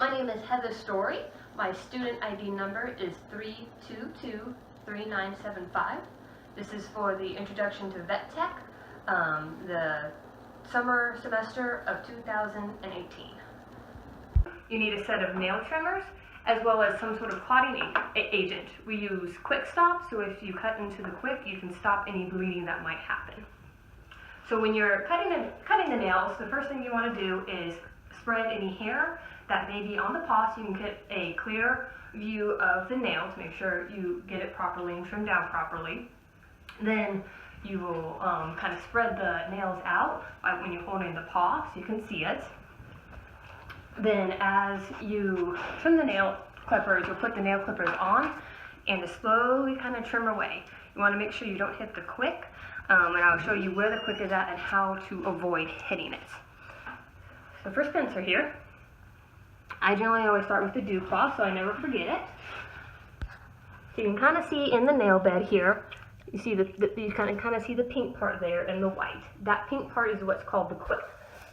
My name is Heather Story. My student ID number is 3223975. This is for the Introduction to Vet Tech, the summer semester of 2018. You need a set of nail trimmers as well as some sort of clotting agent. We use quick stop, so if you cut into the quick, you can stop any bleeding that might happen. So when you're cutting the nails, the first thing you want to do is spread any hair that may be on the paw so you can get a clear view of the nail to make sure you get it properly and trimmed down properly. Then you will kind of spread the nails out when you're holding the paw so you can see it. Then as you trim the nail clippers, you'll put the nail clippers on and just slowly kind of trim away. You want to make sure you don't hit the quick, and I'll show you where the quick is at and how to avoid hitting it. So for Spencer here, I generally always start with the dew cloth so I never forget it. So you can kind of see in the nail bed here, you see you kind of see the pink part there and the white. That pink part is what's called the quick.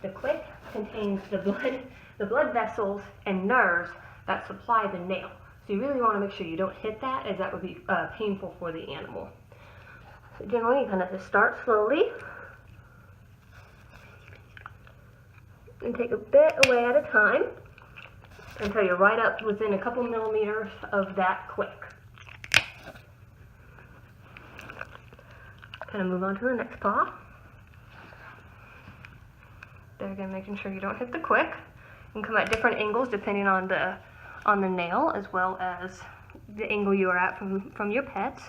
The quick contains the blood vessels and nerves that supply the nail. So you really want to make sure you don't hit that, as that would be painful for the animal. So generally you kind of just start slowly and take a bit away at a time until you're right up within a couple millimeters of that quick. Kind of move on to the next paw. There again, making sure you don't hit the quick. You can come at different angles depending on the nail, as well as the angle you are at from your pets.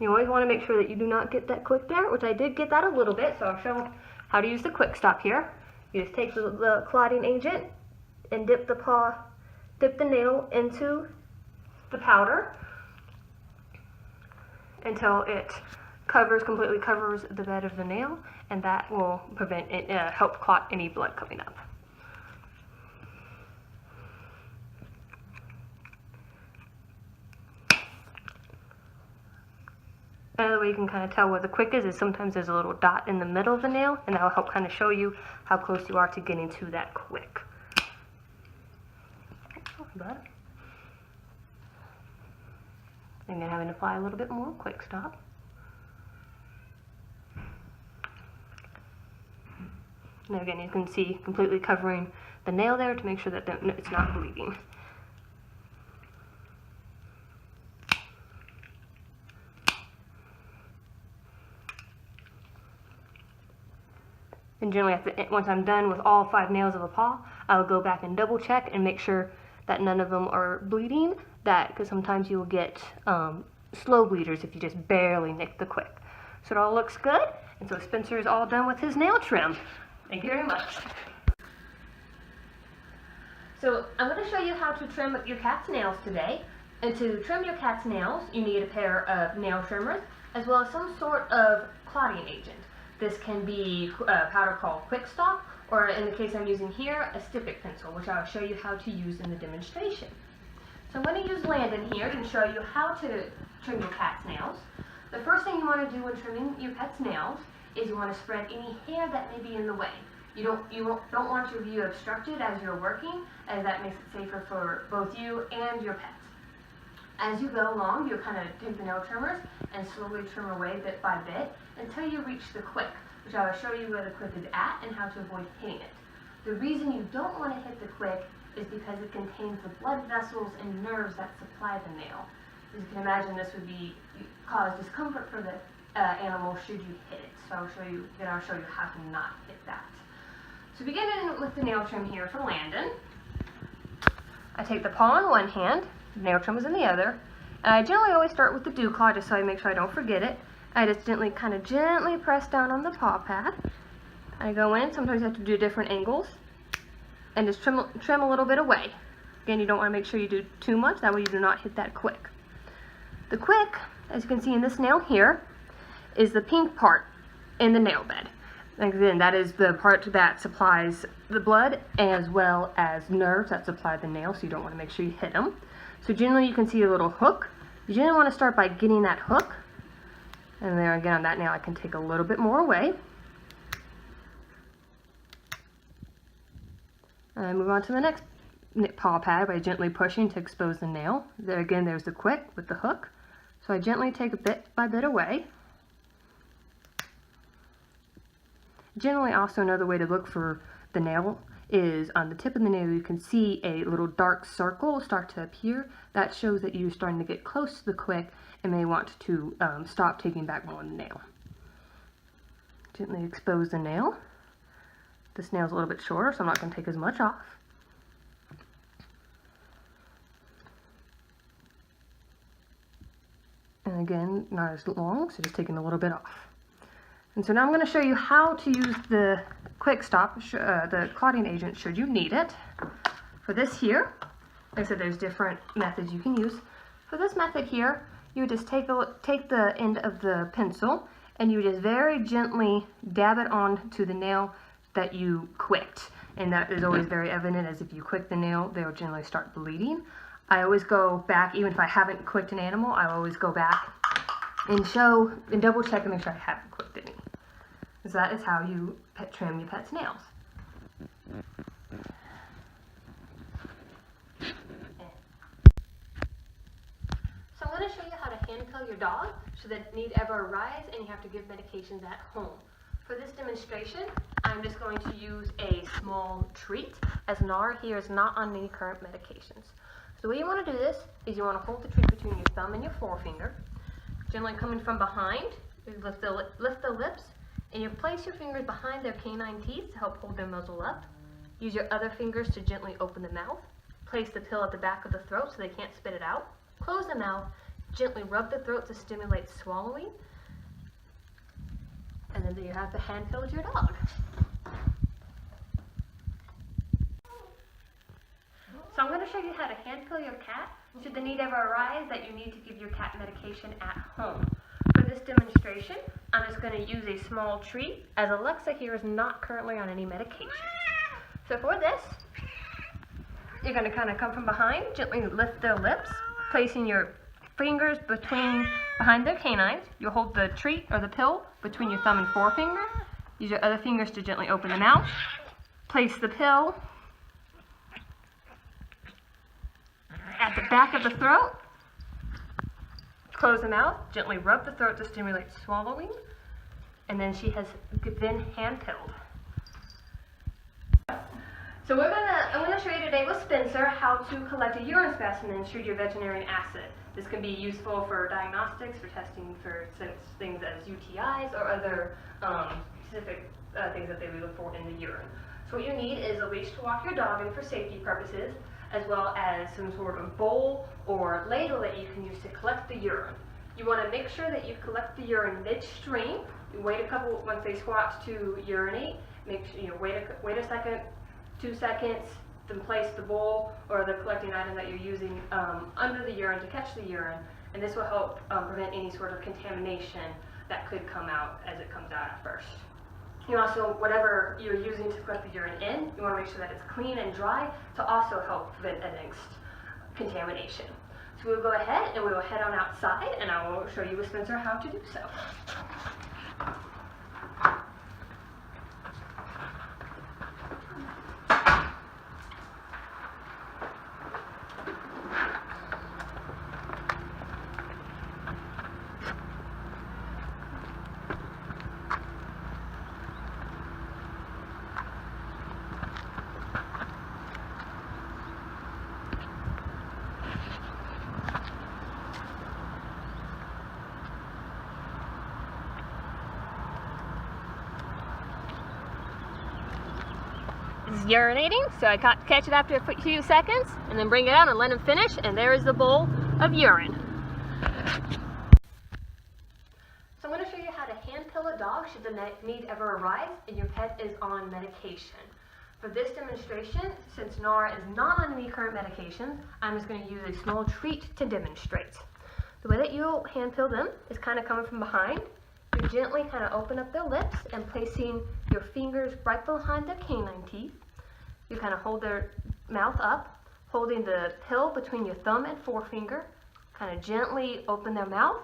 You always want to make sure that you do not get that quick there, which I did get that a little bit, so I'll show how to use the quick stop here. You just take the clotting agent and dip the nail into the powder until it completely covers the bed of the nail, and that will prevent it, help clot any blood coming up. Another way you can kind of tell where the quick is sometimes there's a little dot in the middle of the nail, and that will help kind of show you how close you are to getting to that quick. And then having to apply a little bit more quick stop. And again, you can see completely covering the nail there to make sure that it's not bleeding. And generally, once I'm done with all 5 nails of a paw, I will go back and double check and make sure that none of them are bleeding. Because sometimes you will get slow bleeders if you just barely nick the quick. So it all looks good, and so Spencer is all done with his nail trim. Thank you very much. So I'm going to show you how to trim your cat's nails today. And to trim your cat's nails, you need a pair of nail trimmers as well as some sort of clotting agent. This can be a powder called Quick Stop, or in the case I'm using here, a Styptic pencil, which I'll show you how to use in the demonstration. So I'm going to use Landon here to show you how to trim your cat's nails. The first thing you want to do when trimming your pet's nails is you want to spread any hair that may be in the way. You don't want your view obstructed as you're working, as that makes it safer for both you and your pets. As you go along, you'll kind of take the nail trimmers and slowly trim away bit by bit until you reach the quick, which I will show you where the quick is at and how to avoid hitting it. The reason you don't want to hit the quick is because it contains the blood vessels and nerves that supply the nail. As you can imagine, this would cause discomfort for the animal should you hit it. So I'll show you how to not hit that. So beginning with the nail trim here for Landon, I take the paw in one hand, the nail trim is in the other, and I generally always start with the dew claw just so I make sure I don't forget it. I just gently press down on the paw pad. I go in, sometimes you have to do different angles, and just trim a little bit away. Again, you don't want to make sure you do too much, that way you do not hit that quick. The quick, as you can see in this nail here, is the pink part in the nail bed. And again, that is the part that supplies the blood as well as nerves that supply the nail, so you don't want to make sure you hit them. So generally you can see a little hook. You generally want to start by getting that hook, and there again on that nail I can take a little bit more away. And move on to the next paw pad by gently pushing to expose the nail. There again, there's the quick with the hook. So I gently take a bit by bit away. Generally, also another way to look for the nail is on the tip of the nail you can see a little dark circle start to appear. That shows that you're starting to get close to the quick and may want to stop taking back more of the nail. Gently expose the nail. This nail's a little bit shorter, so I'm not going to take as much off. And again, not as long, so just taking a little bit off. And so now I'm going to show you how to use the quick stop, the clotting agent, should you need it. For this here, like I said, there's different methods you can use. For this method here, you just take the end of the pencil and you just very gently dab it onto the nail that you quicked. And that is always very evident, as if you quick the nail, they'll generally start bleeding. I always go back, even if I haven't quicked an animal, I always go back and double check and make sure I haven't quicked any. So that is how you trim your pet's nails. So I'm going to show you how to hand pill your dog should the need ever arise and you have to give medications at home. For this demonstration, I'm just going to use a small treat, as Nara here is not on any current medications. So the way you want to do this is you want to hold the treat between your thumb and your forefinger. Generally coming from behind, you lift the lips, and you place your fingers behind their canine teeth to help hold their muzzle up. Use your other fingers to gently open the mouth. Place the pill at the back of the throat so they can't spit it out. Close the mouth, gently rub the throat to stimulate swallowing. And then you have to hand pill your dog. So I'm going to show you how to hand pill your cat should the need ever arise that you need to give your cat medication at home. For this demonstration, I'm just going to use a small treat, as Alexa here is not currently on any medication. So for this, you're going to kind of come from behind, gently lift their lips, placing your fingers behind their canines. You'll hold the treat or the pill between your thumb and forefinger. Use your other fingers to gently open the mouth. Place the pill at the back of the throat. Close the mouth, gently rub the throat to stimulate swallowing, and then she has been hand pilled. So I'm going to show you today with Spencer how to collect a urine specimen should your veterinarian ask it. This can be useful for diagnostics, for testing for things as UTIs or other specific things that they would look for in the urine. So what you need is a leash to walk your dog in for safety purposes, as well as some sort of bowl or ladle that you can use to collect the urine. You want to make sure that you collect the urine midstream. You wait a couple, once they squat to urinate, wait a second, 2 seconds, then place the bowl or the collecting item that you're using under the urine to catch the urine, and this will help prevent any sort of contamination that could come out as it comes out at first. You also, whatever you're using to collect the urine in, you want to make sure that it's clean and dry to also help prevent against contamination. So we'll go ahead and we will head on outside, and I will show you with Spencer how to do so. This is urinating, so I catch it after a few seconds and then bring it out and let him finish, and there is the bowl of urine. So I'm going to show you how to hand pill a dog should the need ever arise and your pet is on medication. For this demonstration, since Nara is not on any current medications, I'm just going to use a small treat to demonstrate. The way that you'll hand pill them is kind of coming from behind. You gently kind of open up their lips and placing your fingers right behind their canine teeth. You kind of hold their mouth up, holding the pill between your thumb and forefinger. Kind of gently open their mouth.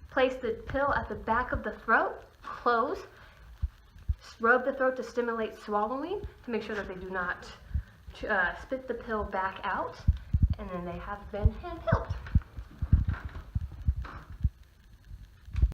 Place the pill at the back of the throat. Close. Rub the throat to stimulate swallowing to make sure that they do not spit the pill back out, and then they have been hand peeled.